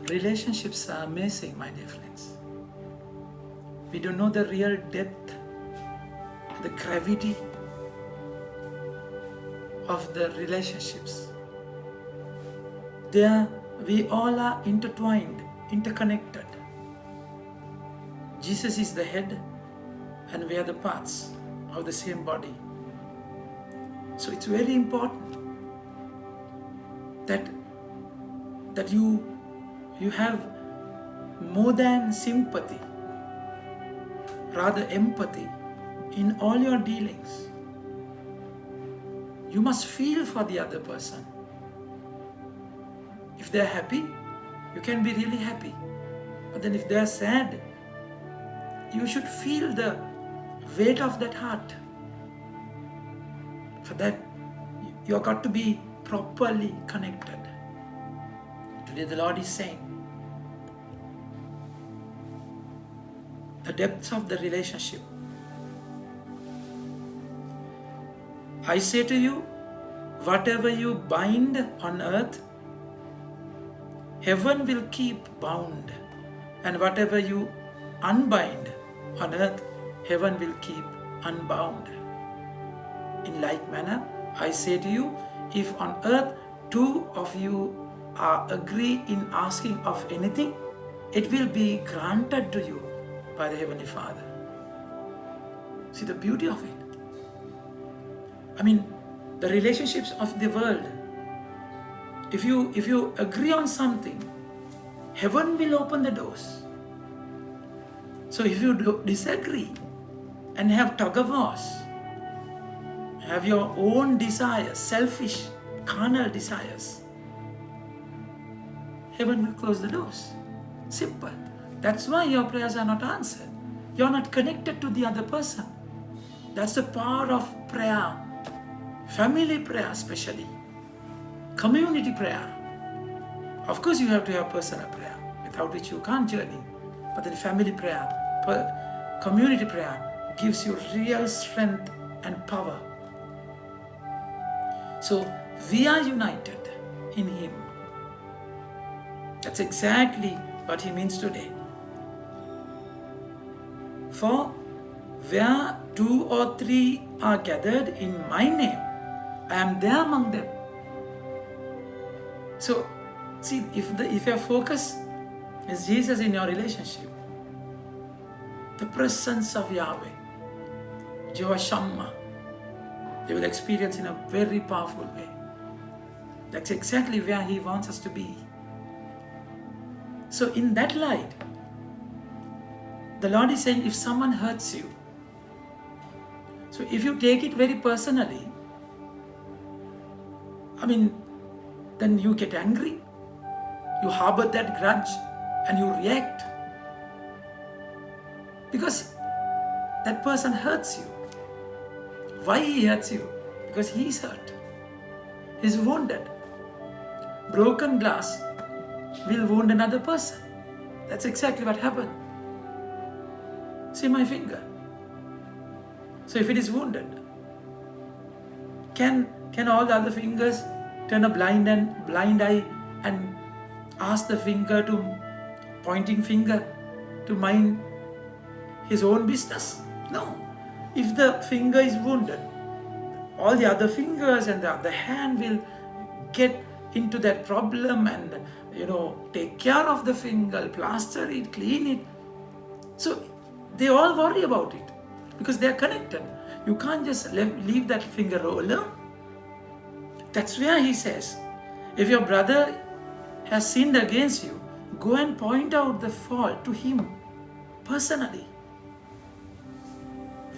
relationships are amazing, my dear friends. We don't know the real depth, the gravity of the relationships. We all are intertwined, interconnected. Jesus is the head and we are the parts of the same body. So it's very important that you have more than sympathy, rather empathy in all your dealings. You must feel for the other person. If they're happy, you can be really happy. But then if they're sad, you should feel the weight of that heart. For that, you've got to be properly connected. Today the Lord is saying, the depths of the relationship. I say to you, whatever you bind on earth, heaven will keep bound, and whatever you unbind on earth, heaven will keep unbound. In like manner, I say to you, if on earth two of you are agree in asking of anything, it will be granted to you by the Heavenly Father. See the beauty of it. I mean, the relationships of the world, if you agree on something, heaven will open the doors. So if you disagree and have tug of wars, have your own desires, selfish, carnal desires, heaven will close the doors. Simple. That's why your prayers are not answered. You're not connected to the other person. That's the power of prayer. Family prayer especially. Community prayer. Of course you have to have personal prayer, without which you can't journey. But then family prayer, community prayer gives you real strength and power. So we are united in Him. That's exactly what He means today. For where two or three are gathered in my name, I am there among them. So, see, if your focus is Jesus in your relationship, the presence of Yahweh, Jehovah Shammah, they will experience in a very powerful way. That's exactly where He wants us to be. So in that light, the Lord is saying, if someone hurts you, so if you take it very personally, then you get angry, you harbor that grudge, and you react. Because that person hurts you. Why he hurts you? Because he is hurt. He is wounded. Broken glass will wound another person. That's exactly what happened. See my finger. So if it is wounded, can all the other fingers turn a blind eye and ask the pointing finger to mind his own business? No. If the finger is wounded, all the other fingers and the other hand will get into that problem and take care of the finger, plaster it, clean it. So they all worry about it because they are connected. You can't just leave that finger alone. That's where He says, if your brother has sinned against you, go and point out the fault to him personally.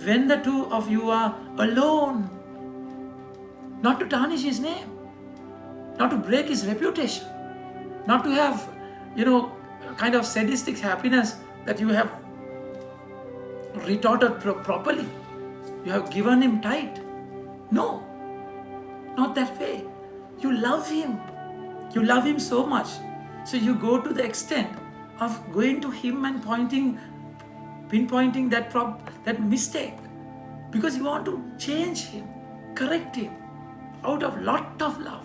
When the two of you are alone, not to tarnish his name, not to break his reputation, not to have, kind of sadistic happiness that you have retorted properly. You have given him tight. No, not that way. You love him. You love him so much. So you go to the extent of going to him and pinpointing that mistake, because you want to change him, correct him out of lot of love.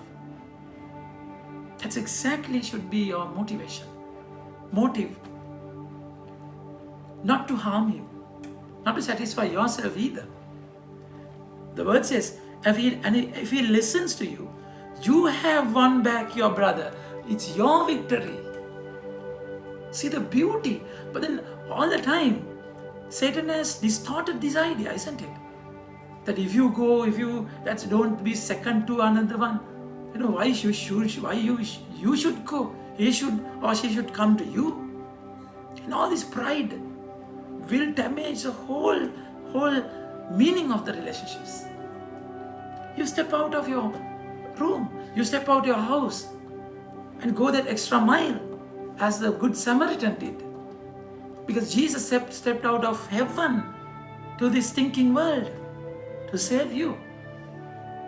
That's exactly should be your motivation. motive, not to harm him, not to satisfy yourself either. The word says, if he listens to you, you have won back your brother. It's your victory. See the beauty. But then all the time, Satan has distorted this idea, isn't it? That if you go, don't be second to another one. Why you should go. He should or she should come to you. And all this pride will damage the whole meaning of the relationships. You step out of your room, you step out your house and go that extra mile as the Good Samaritan did. Because Jesus stepped out of heaven to this thinking world to save you.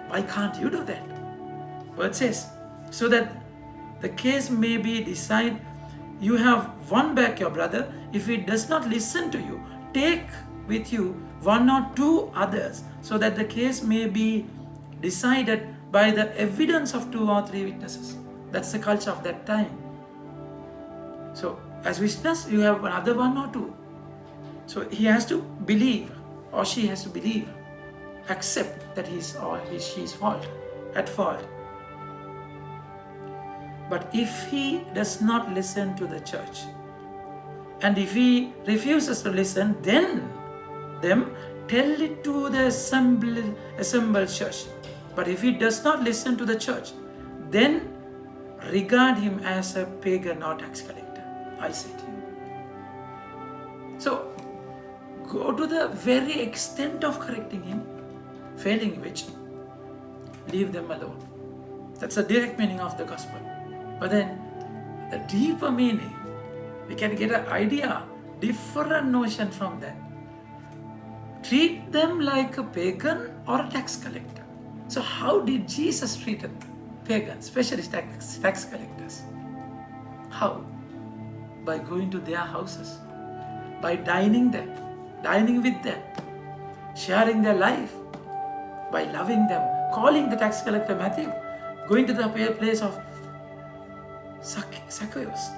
Why can't you do that? Word says, so that the case may be decided, you have won back your brother. If he does not listen to you, take with you one or two others, so that the case may be decided by the evidence of 2 or 3 witnesses. That's the culture of that time. So as witness, you have another 1 or 2. So he has to believe, or she has to believe, accept that he's or she's at fault. But if he does not listen to the church, and if he refuses to listen, then tell it to the assembled church. But if he does not listen to the church, then regard him as a pagan or tax collector, I say to you. So go to the very extent of correcting him, failing which, leave them alone. That's the direct meaning of the gospel. But then the deeper meaning, we can get an idea, different notion from that. Treat them like a pagan or a tax collector. So how did Jesus treat pagans, especially tax collectors? How? By going to their houses, by dining with them, sharing their life, by loving them, calling the tax collector Matthew, going to the place of Zacchaeus.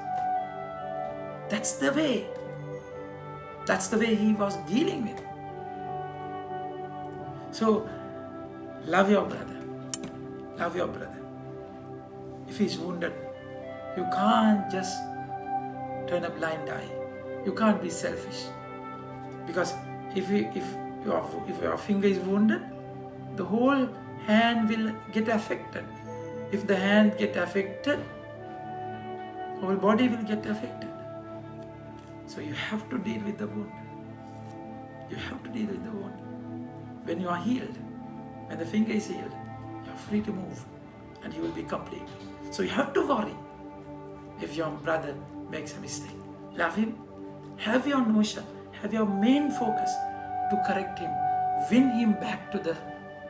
That's the way he was dealing with. So love your brother. If he's wounded, you can't just turn a blind eye. You can't be selfish. Because if your finger is wounded, the whole hand will get affected. If the hand gets affected, whole body will get affected. So you have to deal with the wound. When you are healed, when the finger is healed, you are free to move and you will be complete. So you have to worry if your brother makes a mistake. Love him, have your notion, have your main focus to correct him, win him back to the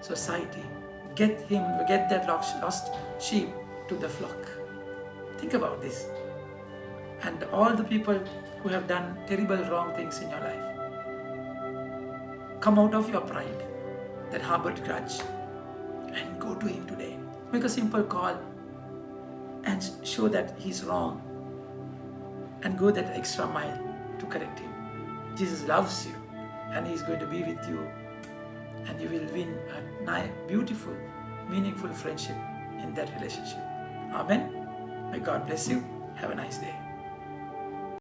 society, get that lost sheep to the flock. Think about this. And all the people who have done terrible wrong things in your life, come out of your pride, that harbored grudge, and go to him today. Make a simple call and show that he's wrong, and go that extra mile to correct him. Jesus loves you, and he's going to be with you, and you will win a beautiful, meaningful friendship in that relationship. Amen. May God bless you. Have a nice day.